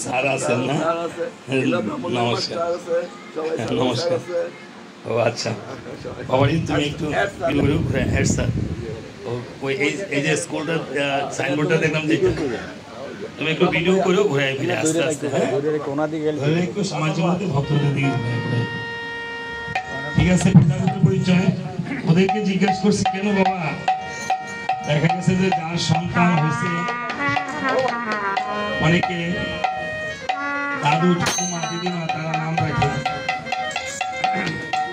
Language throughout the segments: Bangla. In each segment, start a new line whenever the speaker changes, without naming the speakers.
স্যার আছেন না? নমস্কার নমস্কার। ও আচ্ছা বাবা, তুমি একটু হ্যাঁ স্যার, ওই এই যে স্কুলটার সাইনবোর্ডটা দেখলাম, যে তুমি একটু ভিডিও করেও ঘুরে ফিরে আস্তে আস্তে একটু সমাজের মধ্যে ভক্তদের দিকে ঘুরে। ঠিক আছে, পিতার পরিচয় ওদেরকে জিজ্ঞেস করছি কেন বাবা, দেখা গেছে যে যার সন্তান হয়েছে অনেকে দাদু ঠাকুমা দিদিমা তারা নাম রাখে,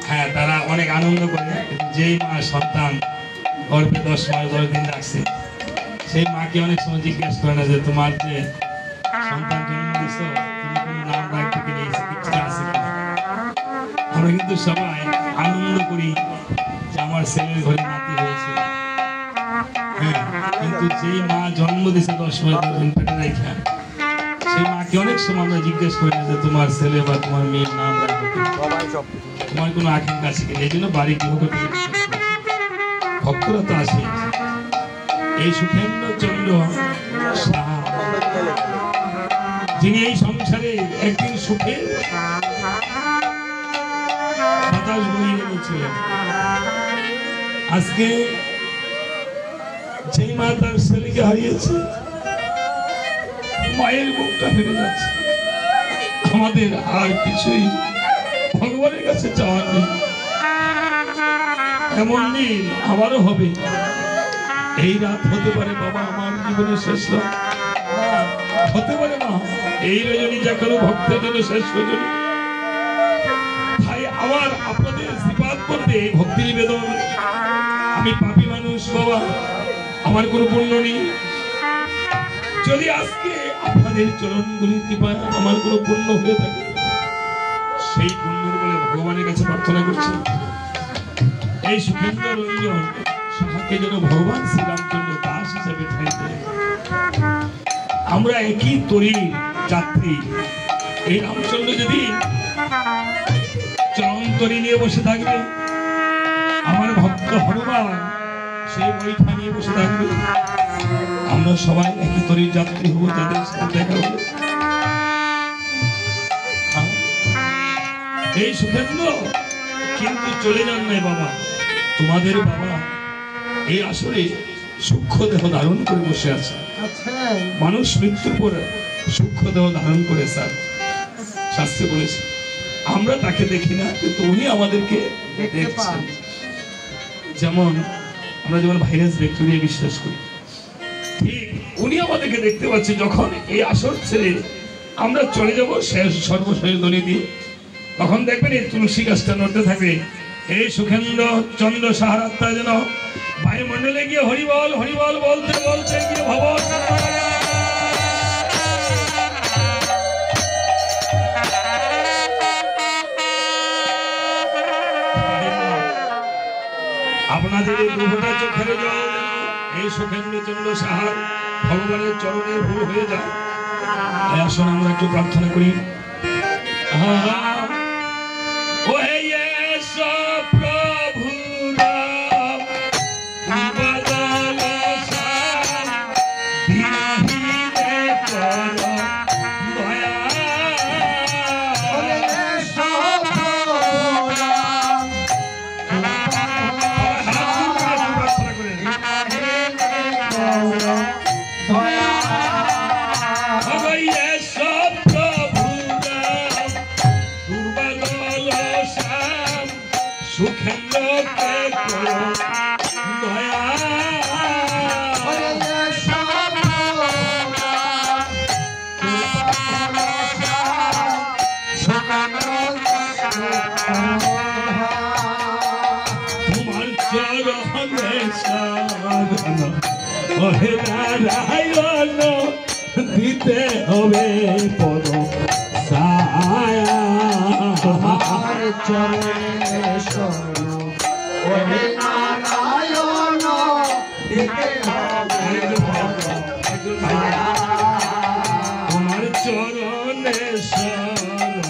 হ্যাঁ তারা অনেক আনন্দ করে। যেই মা সন্তান গর্ভে 10 মাস 10 দিন রাখছে, সেই মাকে অনেক সময় জিজ্ঞেস করে না যে তোমার যে সন্তান জন্ম দিয়েছ তুমি কোনো নাম রাখতে কিনে ইচ্ছা আছে কিনা। আমরা কিন্তু সবাই আনন্দ করি যে আমার ছেলের ঘরে নাতি হয়েছে, হ্যাঁ, কিন্তু যেই মা জন্ম দিয়েছে 10 মাস 10 দিন পেটে রেখে, সেই মাকে অনেক সময় আমরা জিজ্ঞেস করি না যে তোমার ছেলে বা তোমার মেয়ের নাম রাখবে, তোমার কোনো আকাঙ্ক্ষা আছে কিনা। এই জন্য বাড়ি গৃহকর্তী ভক্তরা তো আসে। এই সুখেন্দ্র চন্দ্র সাহা, যিনি এই সংসারে একদিন সুখে বাতাস বইয়ে এনেছিলেন, আজকে যেই মা তার ছেলেকে হারিয়েছে, মায়ের মুখটা ফেলে যাচ্ছে। আমাদের আর কিছুই ভগবানের কাছে চাওয়ার নেই। এমন দিন আবারও হবে, এই রাত হতে পারে বাবা আমার জীবনের শেষ রাত, হতে পারে না এই রজনী যা কোনো ভক্তের জন্য শেষ রজনী। তাই আমার আপনাদের শ্রীপাদ করতে ভক্তি নিবেদন। আমি পাপী মানুষ বাবা, আমার কোনো পুণ্য নেই। যদি আজকে আপনাদের চরণগুলির কৃপায় আমার কোনো পুণ্য হয়ে থাকে, সেই পুণ্যের বলে ভগবানের কাছে প্রার্থনা করছি এই সুখেন্দ্র রঞ্জন সাহাকে যেন ভগবান শ্রীরামচন্দ্র দাস হিসেবে ঠাঁই দেয়। আমরা একই তরীর যাত্রী। এই রামচন্দ্র যদি চরণ তরী নিয়ে বসে থাকবে, আমার ভক্ত হনুমান সেই বৈঠা নিয়ে বসে থাকবে, আমরা সবাই একই তরীর যাত্রী হবো, তাদের সাথে দেখা হবে। এই সুখেন্দ্র কিন্তু চলে যান নাই বাবা, তোমাদের বাবা এই আসরে সূক্ষ্ম দেহ ধারণ করে বসে আছে। মানুষ মৃত্যুর পরে সূক্ষ্ম দেহ ধারণ করে স্যার শাস্ত্রে বলেছে, আমরা তাকে দেখি না কিন্তু উনি আমাদেরকে দেখছেন। যেমন আমরা যেমন ভাইরাস ব্যাকটেরিয়া বিশ্বাস করি, ঠিক উনি আমাদেরকে দেখতে পাচ্ছে। যখন এই আসর ছেড়ে আমরা চলে যাব শেষ সর্বশেষ ধ্বনি দিয়ে, তখন দেখবেন এই তুলসী গাছটা নড়তে থাকবে। এই সুখেন্দ্র চন্দ্র সাহার আত্মা যেন বায়ুমণ্ডলে গিয়ে হরিবল হরিবল বলতে বলতে গিয়ে ভবন আপনাদের এই দুটা চোখের জল এই সুখেন্দ্র চন্দ্র সাহার ভগবানের চরণে ভুল হয়ে যায়। আসুন আমরা একটু প্রার্থনা করি। দিতে হবে পদ ছায়া তোমার চরণে শরণ ওহে নারায়ণ দিতে হবে পদ ছায়া তোমার চরণে শরণ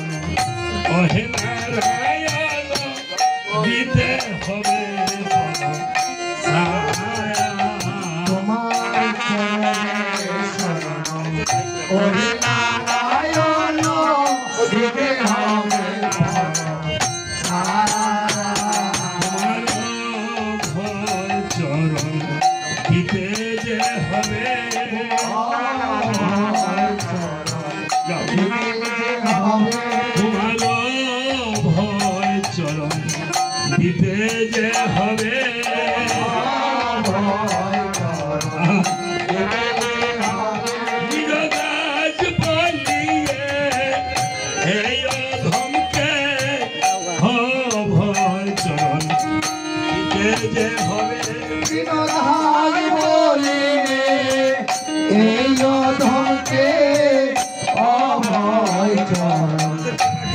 তোমারও ভয় চরণ দিতে যে হবে নিরদাজ বলিয়ে এই অধমকে ভয় চরণ দিতে যে হবে
নিরদাজ বলিয়ে এই অধমকে অভয় চরণ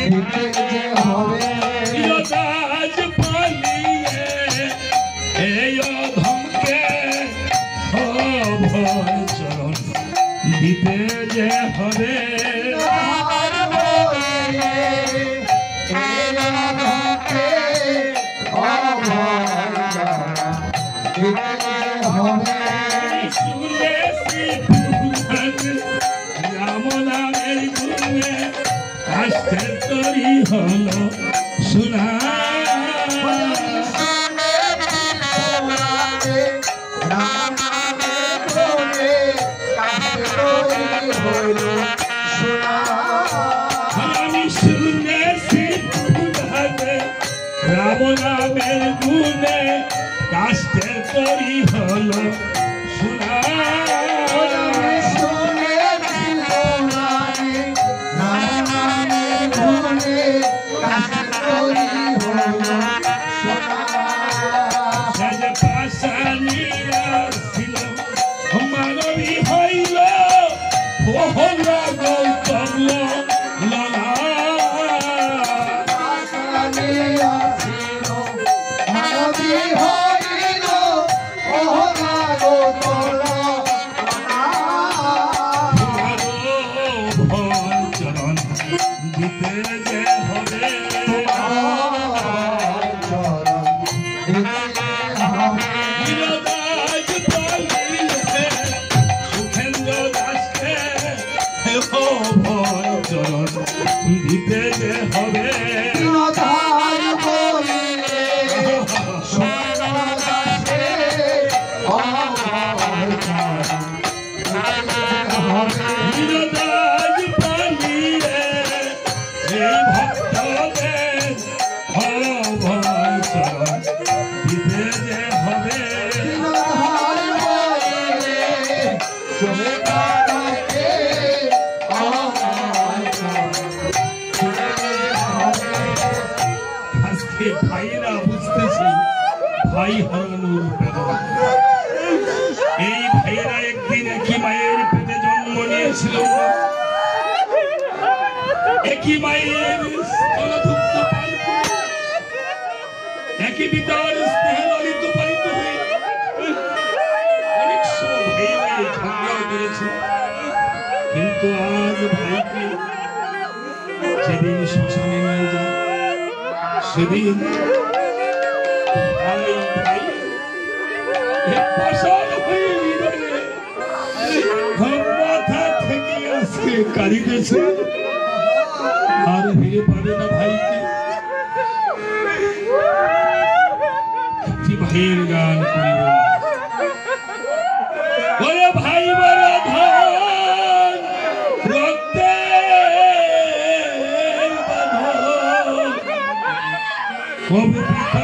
দিতে যে হবে
নিরদাজ বলিয়ে এই অধমকে ভয় চরণ দিতে যে হবে রাম নামের গুণে কাষ্ঠের তরি হলো শোনা আমি শুনেছি রাম নামের গুণে কাষ্ঠের তরি হলো শোনা মানবী হইল বহুলা গৌতম লালা চরণ দিতে যে হবে সুখেন্দ্র দাসকে ভয় চরণ দিতে যে হবে নিরদাজ পালিয়ে এই ভক্তদের ভয় চরণ দিতে যে হবে আজকে ভাইরা বুঝতেছে ভাই হারানোর বেদনা এই ভাইরা একদিন একই মায়ের পেটে জন্ম নিয়েছিল একই মায়ের স্তনধুগ্ধ পান করে একই পিতার স্নেহ লালিত পালিত হয়ে অনেক সময় ভাই ঝগড়াও করেছে কিন্তু আজ ভাইকে যেদিন শ্মশানে নিয়ে যায় সেদিন ভাই ভাই পাষাণ হয়ে মাথা থেকে আজকে কাঁদিতেছে আর ফিরে পাবে না ভাইকে ভাইয়ের গান করিব ওরে ভাই বড় ধন রক্তের বাঁধন কবে পিতা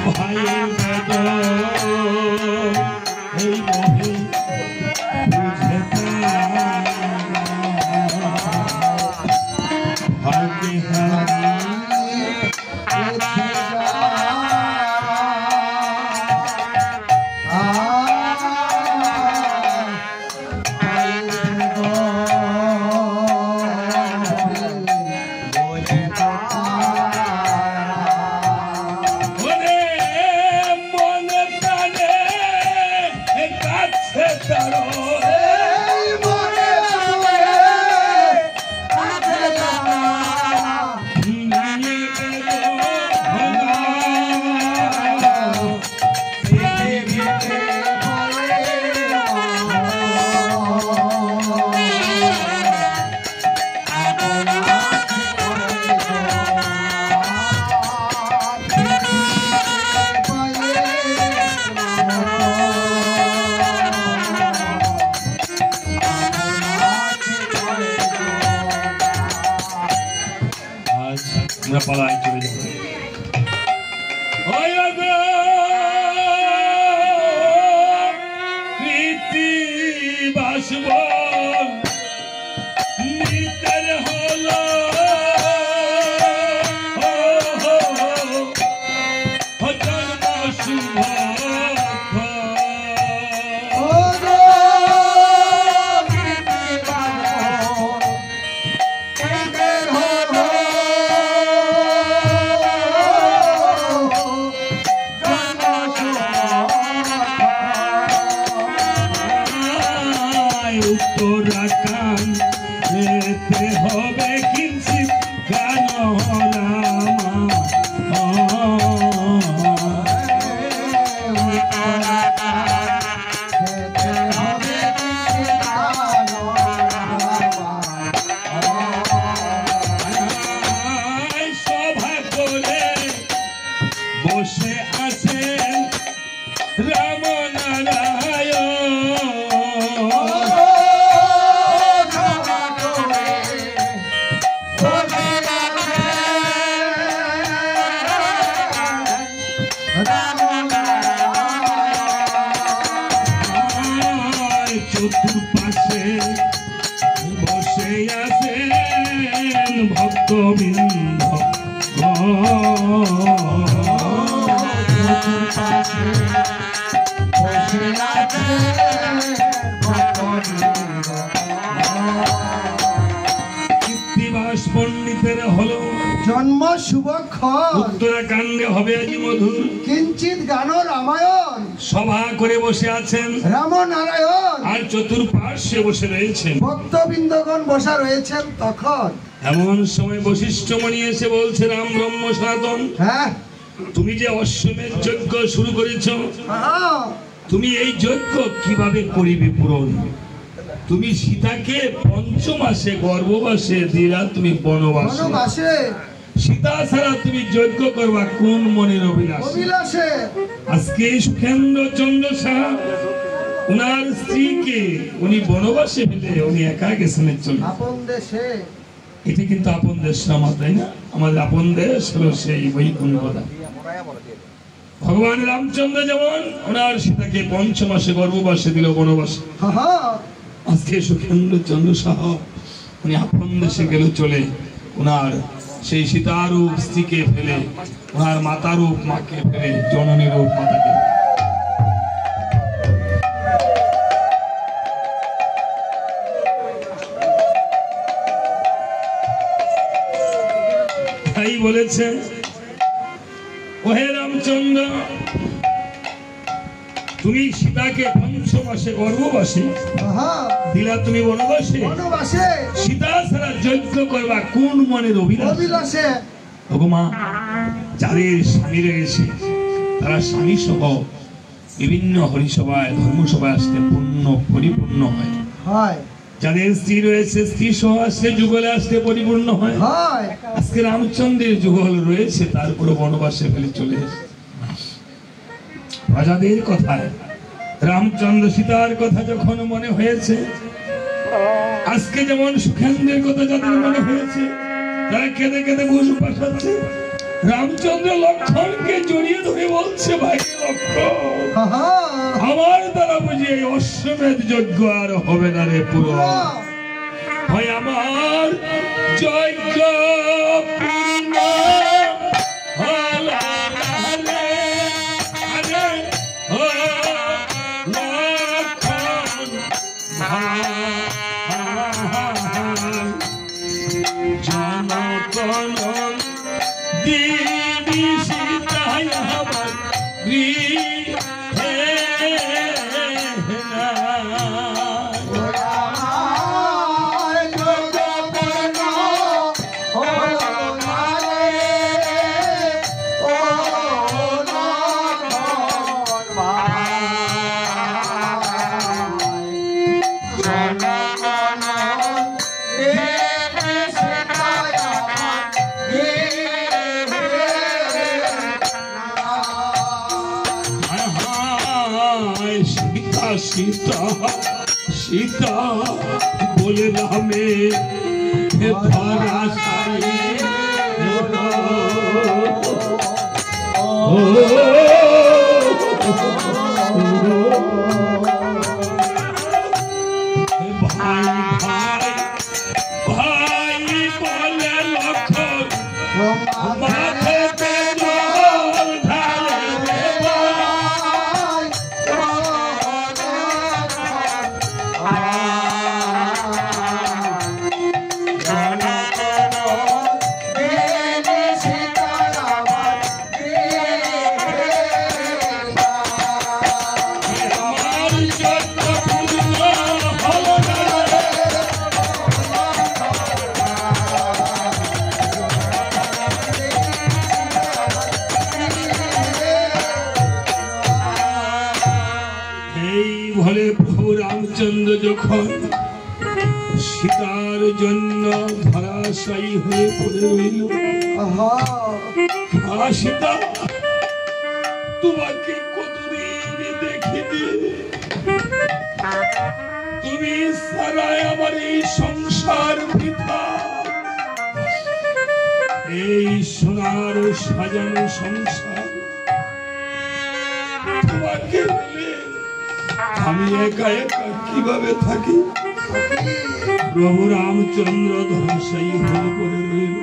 ভাইয়ের বদন এই মোহে বুঝে ভাগ্যে পালাই চলে যাবে কৃতি বাসব নিতের হল জন্ম শুভ হবে কিঞ্চিত গান সভা করে বসে আছেন রাম চতুর্পাশে বসে আছেন ভক্তবৃন্দ কৃত্তিবাস পণ্ডিতের হলো
জন্ম শুভক্ষণ
উত্তরাখণ্ডে হবে আজ মধুর
কিঞ্চিত গান রামায়ণ
সভা করে বসে আছেন
রামনারায়ণ
আর চতুর্পার্শ্বে বসে রয়েছেন
ভক্তবৃন্দগণ বসা রয়েছেন। তখন
এমন সময় বশিষ্ঠমণি এসে বলছে রাম ব্রহ্ম সনাতন
হ্যাঁ
তুমি যে অশ্বমেধ যজ্ঞ শুরু করেছ
হ্যাঁ
তুমি এই যজ্ঞ কিভাবে করিবে পূরণ? তুমি সীতাকে পঞ্চমাসে গর্ভবাসে দিলা তুমি বনবাসে
বনবাসে
সীতা ছাড়া তুমি যজ্ঞ করবা কোন মনের অভিলাষে?
অভিলাষে
আজকে সুখেন্দ্র চন্দ্র সাহা উনার স্ত্রীকে উনি বনবাসে ফেলে উনি একা গেছেন চলে
আপন দেশে।
এটি কিন্তু আপন দেশ না আমার, তাই না? আমাদের আপন দেশ হলো সেই বৈকুণ্ঠধাম। ভগবান রামচন্দ্র যেমন ওনার সীতাকে পঞ্চমাসে গর্ভবাসে দিল বনবাসে, আজকে সুখেন্দ্র চন্দ্র সাহা উনি আপন দেশে গেল চলে ওনার সেই সীতারূপ স্ত্রীকে ফেলে, ওনার মাতারূপ মাকে ফেলে, জননী রূপ মাতাকে। তাই বলেছে ওহে রামচন্দ্র তুমি সীতাকে পঞ্চমাসে গর্ভবাসে দিলা তুমি বনবাসে, সীতা ছাড়া যজ্ঞ করবা কোন মনের অভিলাষে? ভগবান যাদের স্বামী রয়েছে তারা স্বামী সহ বিভিন্ন হরিসভায় ধর্মসভায় আসতে পূর্ণ পরিপূর্ণ হয়। যাদের স্ত্রী রয়েছে স্ত্রী সহ আসলে যুগলে আসতে পরিপূর্ণ হয়। আজকে রামচন্দ্রের যুগল রয়েছে তারপরে বনবাসে ফেলে চলে এসেছে। রাজাদের কথায় রামচন্দ্র সীতার কথা যখন মনে হয়েছে, আজকে যেমন সুখেন্দ্রের কথা যাদের মনে হয়েছে তারা কেঁদে কেঁদে বসু পাঠাচ্ছে। রামচন্দ্র লক্ষণকে জড়িয়ে ধরে বল বলছে ভাইকে লক্ষ্য আমার দ্বারা বুঝি এই অশ্বমেধ যজ্ঞ আর হবে না রে পুরো হয় আমার যজ্ঞ পূর্ণ হলো না রে। আরে ও লক্ষণ ভাই জনগণ দিবি সীতায় আমার গৃহে না। सीता सीता बोले रामे भरा सारे भाई भाई भाई बोले लखन माथे पे जोर ढाले বলে প্রভু রামচন্দ্র যখন সীতার জন্য ধরাশায়ী হয়ে পড়ে রইল। সীতা তোমাকে কতদিন দেখিনি, তুমি সারায় আমার এই সংসার বৃথা। এই সোনার সাজানো সংসার তোমাকে আমি একা একা কিভাবে থাকি। প্রভু রামচন্দ্র ধরাশায়ী হয়ে পড়ে রইল।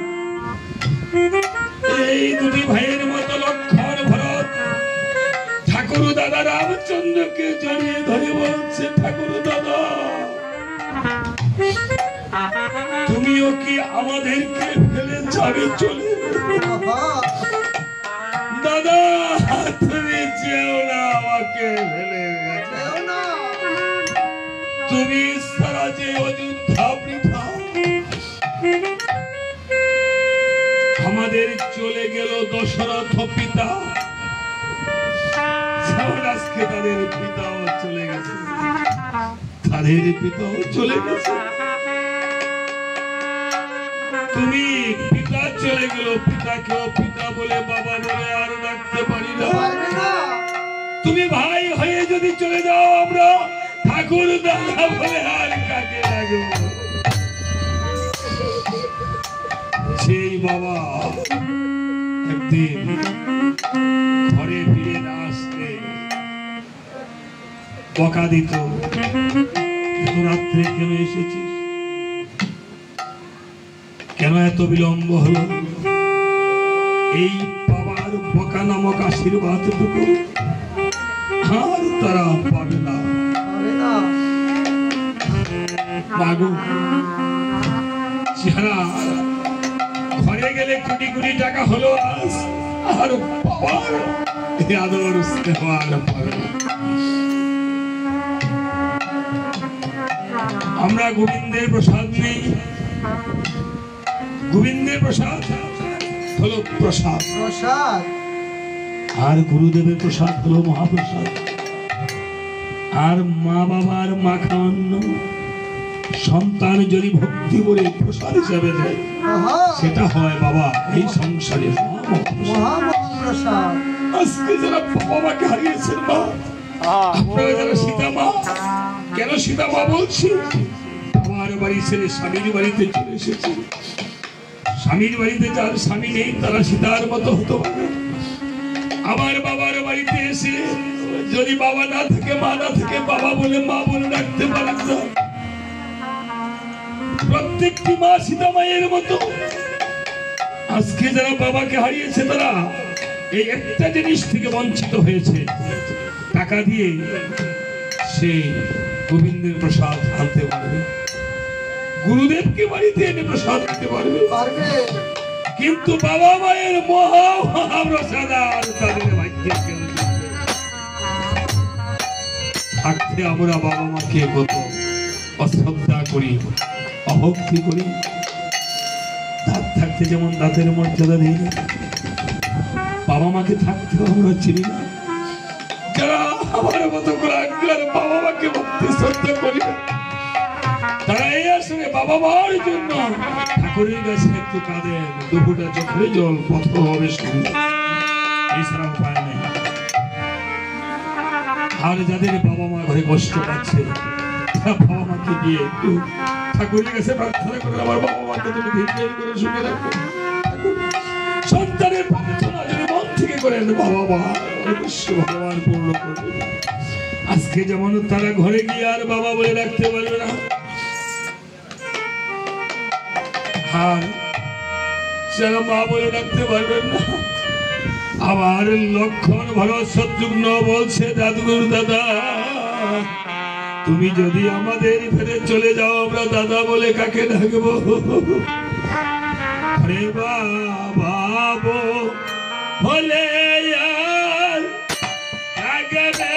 এই দুটি ভাইয়ের মতো লক্ষণ ভরত ঠাকুর দাদা রামচন্দ্রকে জড়িয়ে ধরে বলছে, ঠাকুর দাদা তুমিও কি আমাদেরকে ফেলে যাবে চলে? দাদা তুমি যেও না, আমাকে ফেলে তুমি সারা যে অযোধ্যা বৃথা। আমাদের চলে গেল দশরথ পিতা, আজকে তাদের পিতাও চলে গেছে, তাদের পিতাও চলে গেছে। তুমি পিতা চলে গেল, পিতাকেও পিতা বলে বাবা বলে আর ডাকতে পারি না। তুমি ভাই হয়ে যদি চলে যাও, আমরা ঠাকুর দাদা বলে আর কাকে লাগবো? সেই বাবা একদিন ঘরে ফিরে না আসতে বকা দিত, এত রাত্রে কেন এসেছিস, কেন এত বিলম্ব হলো? এই বাবার বকা নামক আশীর্বাদ টুকু আর তারা পাবে না। ঘরে গেলে কোটি কোটি টাকা হলো, আর বাবার আদর স্নেহ আর পাবে না। আমরা গোবিন্দের প্রসাদ নেই, গোবিন্দের প্রসাদ হলো প্রসাদ, আর গুরুদেবের প্রসাদ হলো মহাপ্রসাদ। আর মা বাবার মাখা অন্ন সন্তান যদি ভক্তি করে প্রসাদ হিসাবে দেয়, সেটা হয় বাবা এই সংসারে মহাপ্রসাদ। আজকে যারা বাবাকে হারিয়েছেন মা, আপনারা যারা সীতা মা, কেন সীতা মা বলছি? আমার বাড়ি ছেড়ে স্বামীর বাড়িতে চলে এসেছে। স্বামীর বাড়িতে যার স্বামী নেই তারা সীতার মতো হতে পারে। আমার বাবার বাড়িতে এসে যদি বাবা না থাকে মা না থাকে বাবা বলে মা বলে রাখতে পারেন না। প্রত্যেকটি মা সীতা মায়ের মতো আজকে যারা বাবাকে হারিয়েছে তারা এই একটা জিনিস থেকে বঞ্চিত হয়েছে, টাকা দিয়ে সে গোবিন্দের প্রসাদ আনতে পারবে, গুরুদেবকে বাড়িতে এনে প্রসাদ দিতে পারবে, কিন্তু বাবা মায়ের মহাপ্রসাদ আর তাদের ভাগ্যে কেউ দিবে না। থাকতে আমরা বাবা মাকে কত অশ্রদ্ধা করি, অভক্তি করি। দাঁত থাকতে যেমন দাঁতের মর্যাদা নেই, বাবা মাকে থাকতেও আমরা চিনি না। যারা আমার মতো করে বাবা মাকে ভক্তি শ্রদ্ধা করি না, তারা এই আসলে বাবা মার জন্য ঠাকুরের কাছে একটু কাঁদেন, দুপুরটা চোখে জল পথ হবে সুন্দর, এছাড়া উপায় নেই। আর যাদের বাবা মা ঘরে কষ্ট পাচ্ছে তারা বাবা মাকে গিয়ে একটু ঠাকুরের কাছে প্রার্থনা করে, আমার বাবা মাকে তুমি ধীরে করে শুনে রাখো। সন্তানের প্রার্থনা যদি মন থেকে করেন, বাবা মা অবশ্যই ভগবান পূর্ণ করবে। আজকে যেমন তারা ঘরে গিয়ে আর বাবা বলে রাখতে পারবে না, আর যারা মা বলে রাখতে পারবেন না। আবার লক্ষণ ভরত শত্রুঘ্ন বলছে, দাদুগুরু দাদা তুমি যদি আমাদের ফেলে চলে যাও, আমরা দাদা বলে কাকে ডাকবো? আরে বাবা বলে আর ডাকবে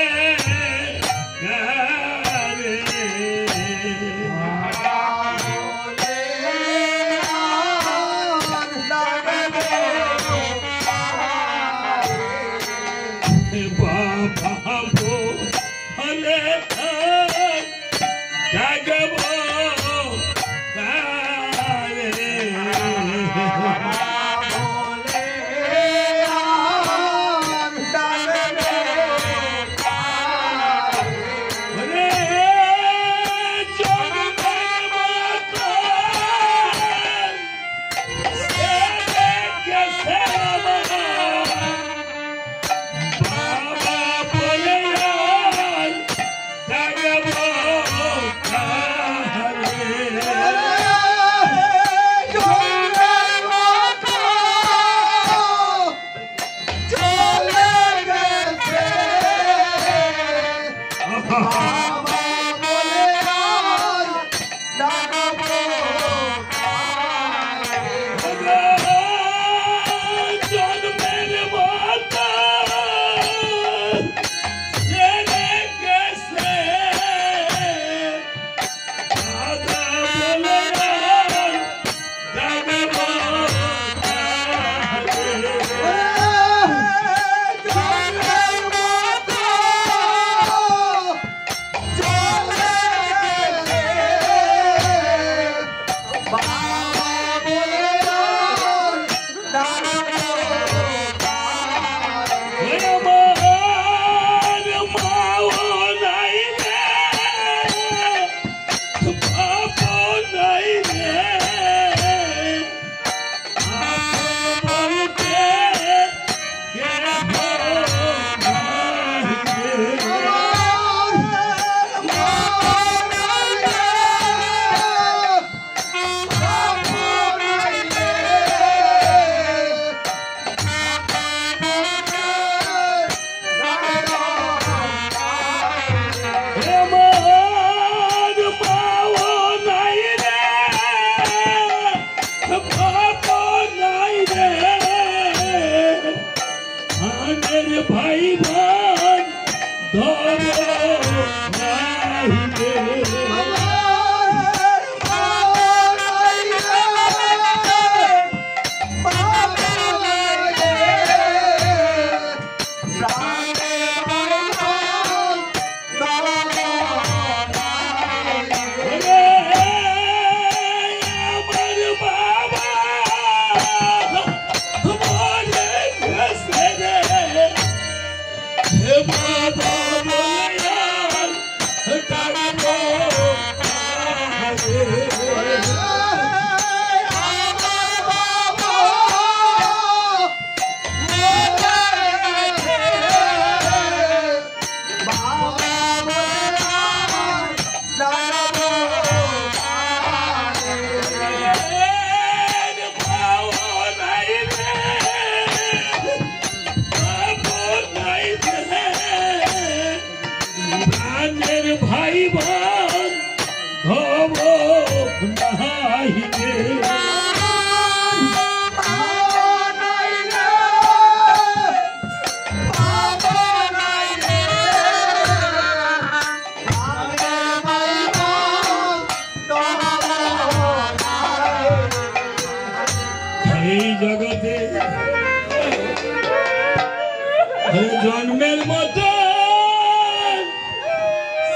জন্মের মতো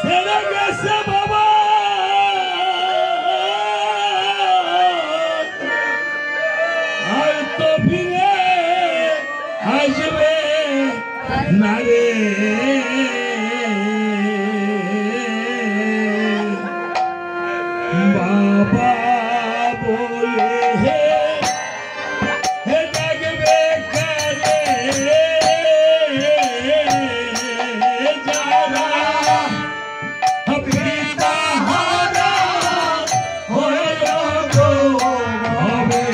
সেরে গেছে বাবা, আর তো ফিরে আসবে না রে। বাবা বলে ডাকবে কারে যারা পিতা হারা হইল গো হবে।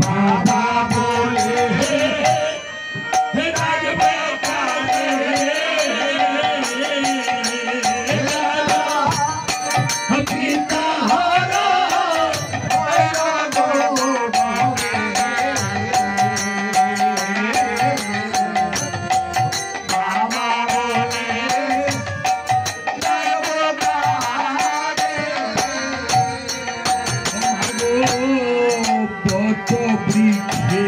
বাবা বলে ডাকবে কারে পিতা হারা হইল গো হবে। বাবা বলে ডাকবে কারে বত বৃক্ষে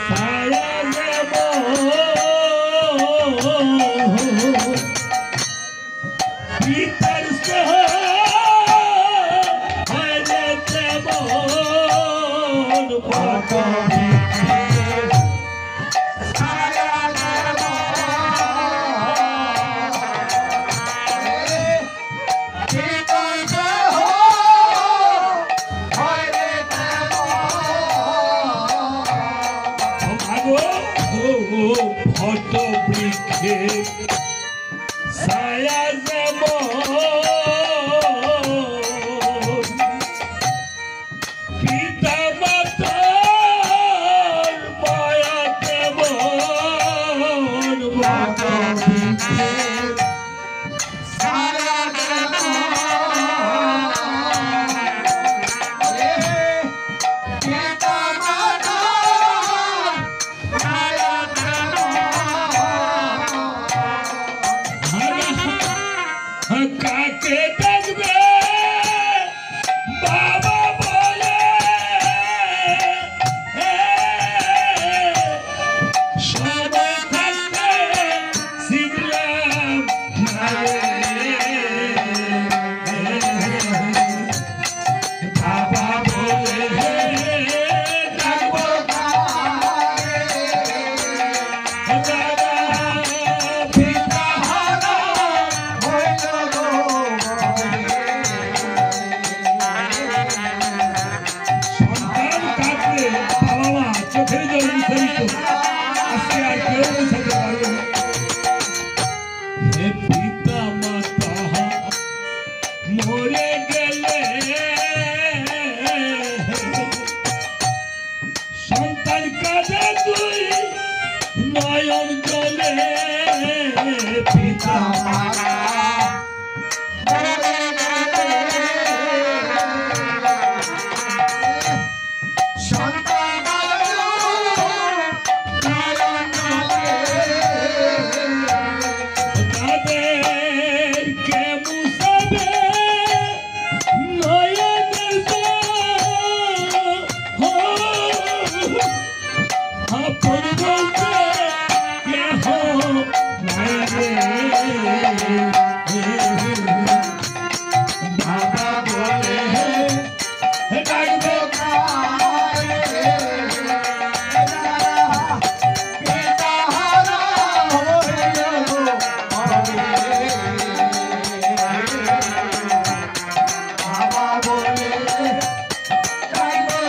ছায়া দেব পিতার স্নেহ হইলে তেমন বত বৃক্ষে ছায়া দেব পিতার স্নেহ হইলে ভট বৃক্ষে ছায়া যেম পিতা মাতার মায়া তেমন ভট বৃক্ষে ছায়া যেম পিতা কাকে ডাকবে বাবা বলে সবাই থাকতে শিখলাম বাবা বলে ডাকবো পিতা হারা হইল গো সন্তান কাঁদলে বাবা মা চোখের জল মুছে দিত, আজকে আর কেউ মুছাতে পারবে না। হে পিতা মাতা মরে গেলে সন্তান কাঁদে তুই নয়ন জলে। পিতা মাতা তাদেরকে মুছাবে নয়নের জল, আপন বলতে কেহ নাই রে। বাবা বলে ডাকবে কারে পিতা হারা হইল গো হবে। বাবা বলে ডাকবে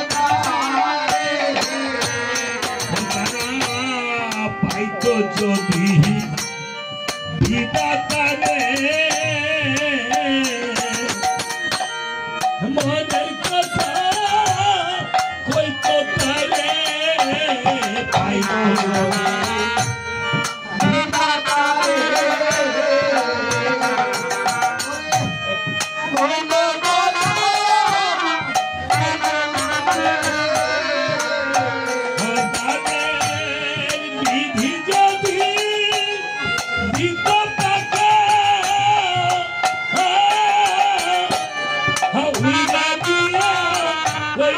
কারে পাইতো যদি বিধাতারে মনের কথা কইতো তারে। পাইতো যদি বিধাতারে কইতো বিধি যদি দিত তাকে উইরা দিয়া ওই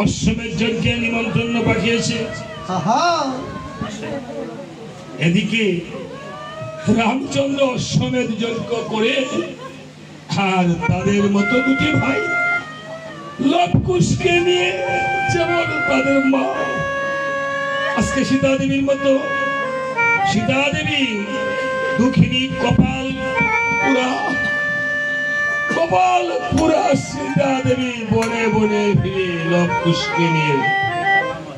অশ্বমের যজ্ঞে নিমন্ত্রণ পাঠিয়েছে। এদিকে রামচন্দ্র অশ্বমেধ যজ্ঞ করে আর তাদের মতো দুটি ভাই লবকুশকে নিয়ে, যেমন তাদের মা আজকে সীতা দেবীর মতো, সীতা দেবী দুঃখিনী কপাল পুরা সীতা দেবী বনে বনে ফিরে লবকুশকে নিয়ে,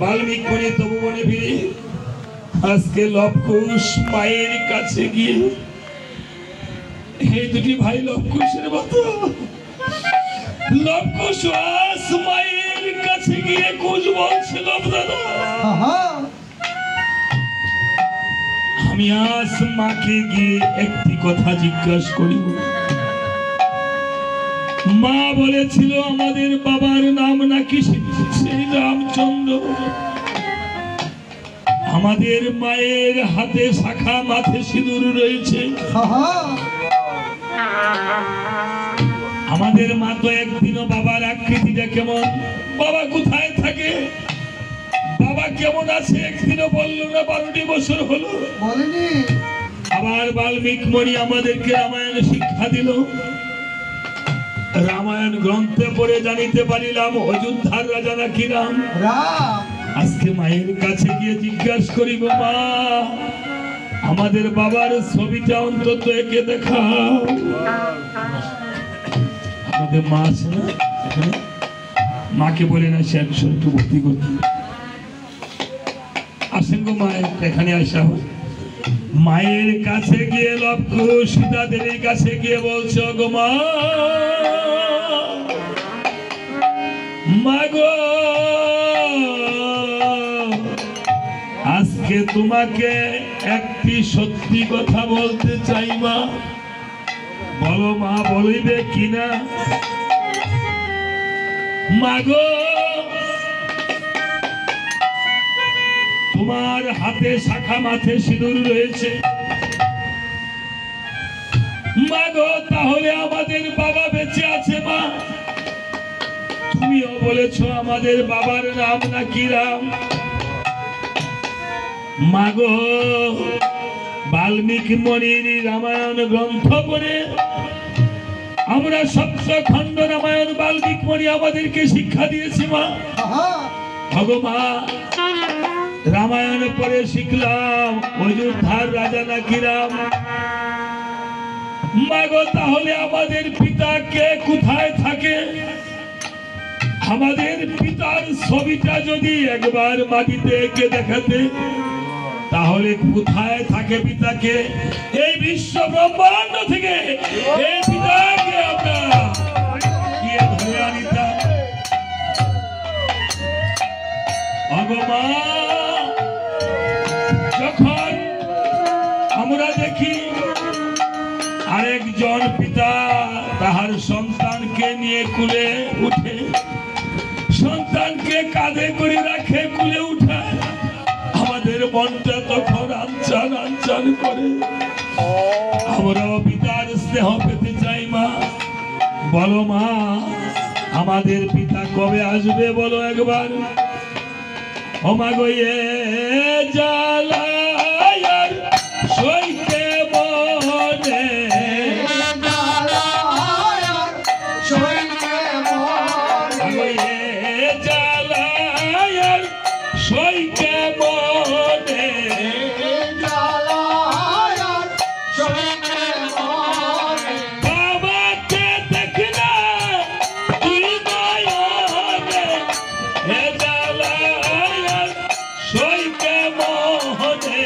বাল্মীকি বনে তবু বনে ফিরে আজকে লবকুশ মায়ের কাছে গিয়ে, এই দুটি ভাই লবকুশের মতো লবকুশ আজ মায়ের কাছে গিয়ে কুশ বলছিল, দাদা আমি আজ মাকে গিয়ে একটি কথা জিজ্ঞাসা করিব। মা বলেছিল আমাদের বাবার নাম নাকি সেই রামচন্দ্র, আমাদের মায়ের হাতে শাখা মাথে সিঁদুর রয়েছে। আমাদের মা তো একদিনও বাবার আকৃতিটা কেমন, বাবা কোথায় থাকে, বাবা কেমন আছে একদিনও বললো না, 12টি বছর হলো বলেনি। আবার বাল্মীকি মুনি আমাদেরকে রামায়ণ শিক্ষা দিল, রামায়ণ গ্রন্থে পড়ে জানিতে পারিলাম অযোধ্যার রাজা নাকি রাম। আজকে মায়ের কাছে গিয়ে জিজ্ঞাসা করিব, মা আমাদের বাবার ছবিটা অন্তত একে দেখাও। আমাদের মা আছে না, মাকে বলে না সে একটু ভর্তি করতে আসেন গো, মায়ের এখানে আসা হয়। মায়ের কাছে গিয়ে লবকুশ সীতা দেবীর কাছে গিয়ে বলছো, গো মা, মাগো আজকে তোমাকে একটি সত্যি কথা বলতে চাই মা, বলো মা, বলিবে কিনা? মাগো তোমার হাতে শাখা মাথে সিঁদুর রয়েছে, মাগো তাহলে আমাদের বাবা বেঁচে আছে মা, তুমিও বলেছো আমাদের বাবার নাম নাকি রাম। মাগো বাল্মীকি মুনির রামায়ণ গ্রন্থ পড়ে আমরা সপ্তখণ্ড রামায়ণ বাল্মীকি মুনি আমাদেরকে শিক্ষা দিয়েছে মা। ভগবা রামায়ণ পড়ে শিখলাম অযোধ্যার রাজা নাকি রাম। মাগো তাহলে আমাদের পিতা কে কোথায় থাকে, আমাদের পিতার ছবিটা যদি একবার মাটিতে এঁকে দেখাতে, তাহলে কোথায় থাকে পিতাকে, এই বিশ্ব ব্রহ্মাণ্ড থেকে এই পিতাকে আমরা গিয়ে ধরে আনিতাম। ভগবা যখন আমরা দেখি আরেকজন পিতা তাহার সন্তানকে নিয়ে কুলে উঠে, সন্তানকে কাঁধে করে রাখে, কুলে উঠায়, আমাদের মনটা তখন আনচান আনচান করে, আমরাও পিতার স্নেহ পেতে চাই মা। বলো মা আমাদের পিতা কবে আসবে বলো একবার। ও মা গো এ জ্বালায়ার সইতে মনে, সইতে মনে, বাবাকে দেখি না তুই নয়নে, হে জ্বালায়ার সইতে মনে,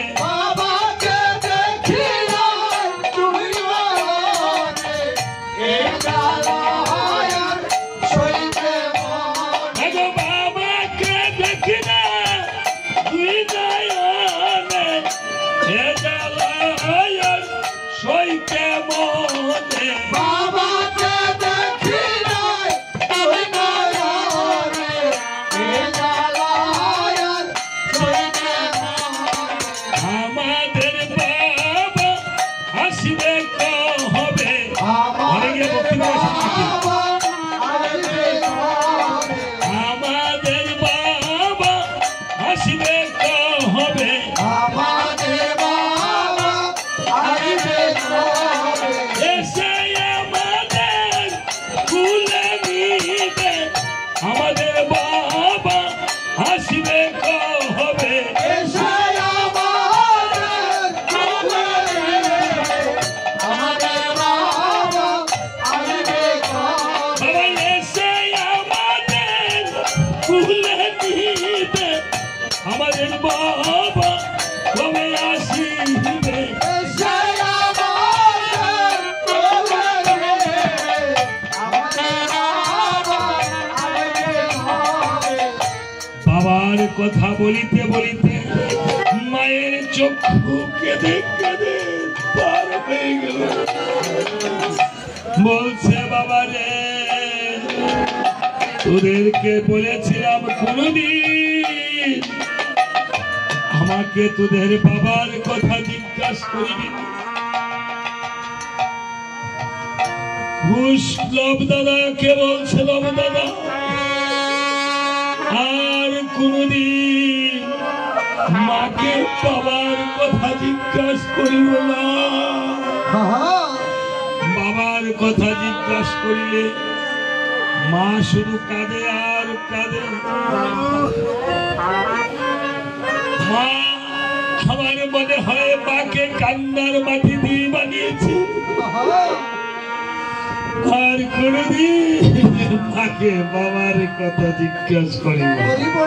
নিতে আমাদের বাবা কবে আসিবে বাবার কথা বলিতে বলিতে মায়ের চক্ষু কেঁদে কেঁদে পার হয়ে গেল বলছে বাবা রে তোদেরকে বলেছিলাম কোনদিন আমাকে তোদের বাবার কথা জিজ্ঞাসা করিবি ঘুষ লব দাদাকে বলছে লব দাদা আর কোনদিন মাকে বাবার কথা জিজ্ঞাসা করিব না বাবার কথা জিজ্ঞাসা করিলে মা শুধু কাঁদে আর কাঁদে মা আমার মনে হয় মাকে কান্নার মাটি দিয়ে বানিয়েছে আর কোনদিন মাকে বাবার কথা জিজ্ঞাসা করিব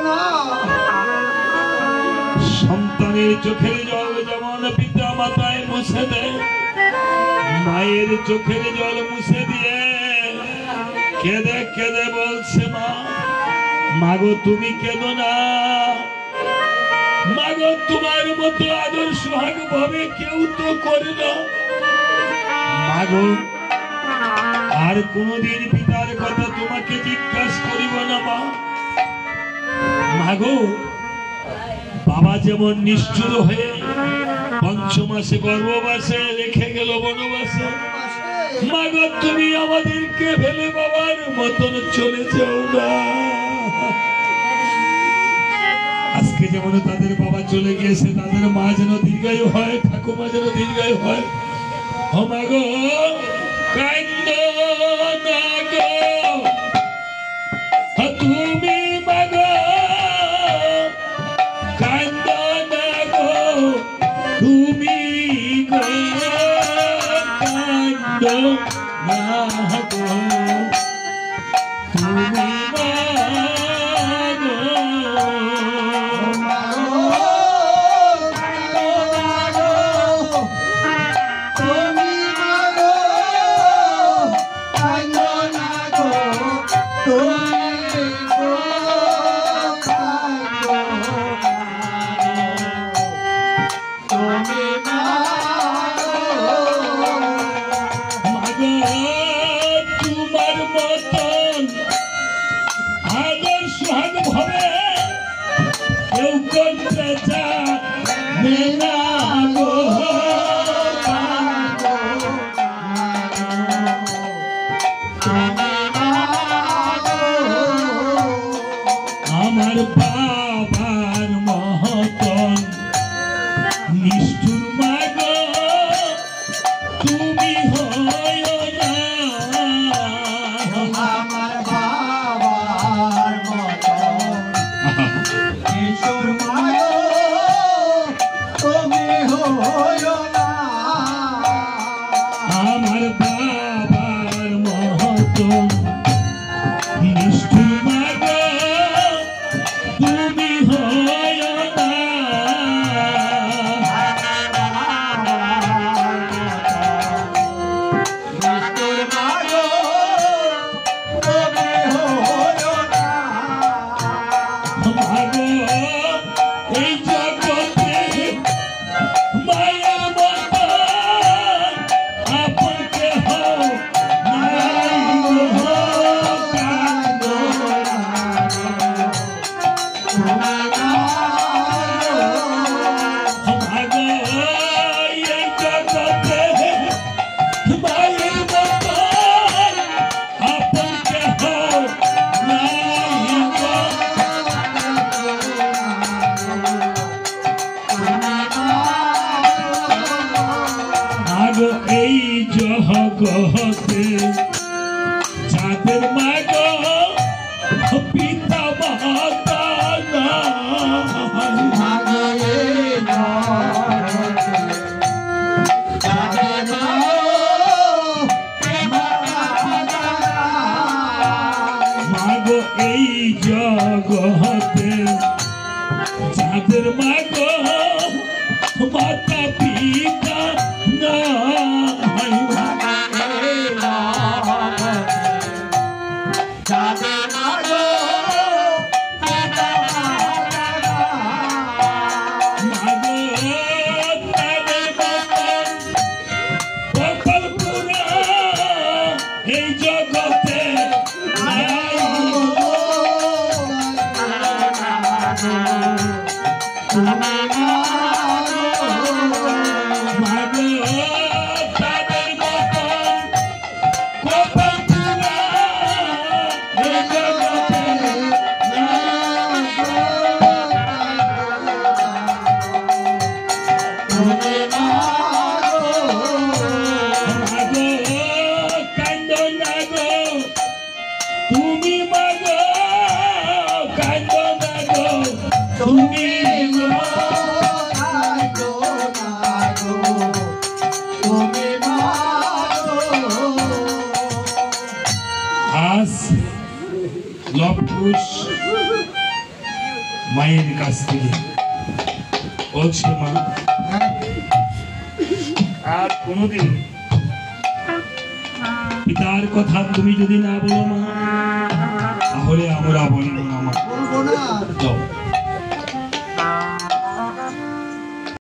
না সন্তানের চোখের জল যেমন পিতা মাতায় মুছে দেয় মায়ের চোখের জল মুছে দিয়ে কেঁদে কেঁদে বলছে মা মাগো তুমি কেঁদো না মাগো তোমার মতো আদর সোহাগ ভাবে কেউ তো করে না মাগো আর কোনদিন পিতার কথা তোমাকে জিজ্ঞাসা করিব না মা মাগো বাবা যেমন নিষ্ঠুর হয়ে ৫ মাসে গর্ভবাসে রেখে গেল বনবাসে মাগো তুমি আমাদেরকে ফেলে বাবার মতন চলে যাও না আজকে যেমন তাদের বাবা চলে গিয়েছে তাদের মা যেন দীর্ঘায়ু হয় ঠাকুমা যেন দীর্ঘায়ু হয় ও মাগো কান্দো না গো তুমি মাগো কান্দো না গো তুমি গো কান্দো না গো তুমি আমার বাবার মহতন নিষ্ঠুর মাগো তুমি হয় না
আমার বাবার মতন নিষ্ঠুর মাগো তুমি হয় না
আমার বাবার মহতন নিষ্ঠুর মাগো তুমি হয় না
নিষ্ঠুর মাগো তুমি হয় না
মাগো এই জগতে মায়ের মতো আপন কেহ নাই গো কান্দো মাগো এই জগতে মায়ের মতো আপন কেহ নাই গো মাগো এই জগতে যাদের মাগো পিতা মাতা নাই
মাগো এই
মাগো এই জগতে তাদের মা গো মাতা পিতা নাই এই জগতে তুমি মাগো কান্দ না গো তুমি আজ লবকুশ মায়ের কাছ থেকে বলছে মা আর কোনদিন পিতার কথা তুমি যদি না বলো মা তাহলে আমরা বলবো না মা। যাও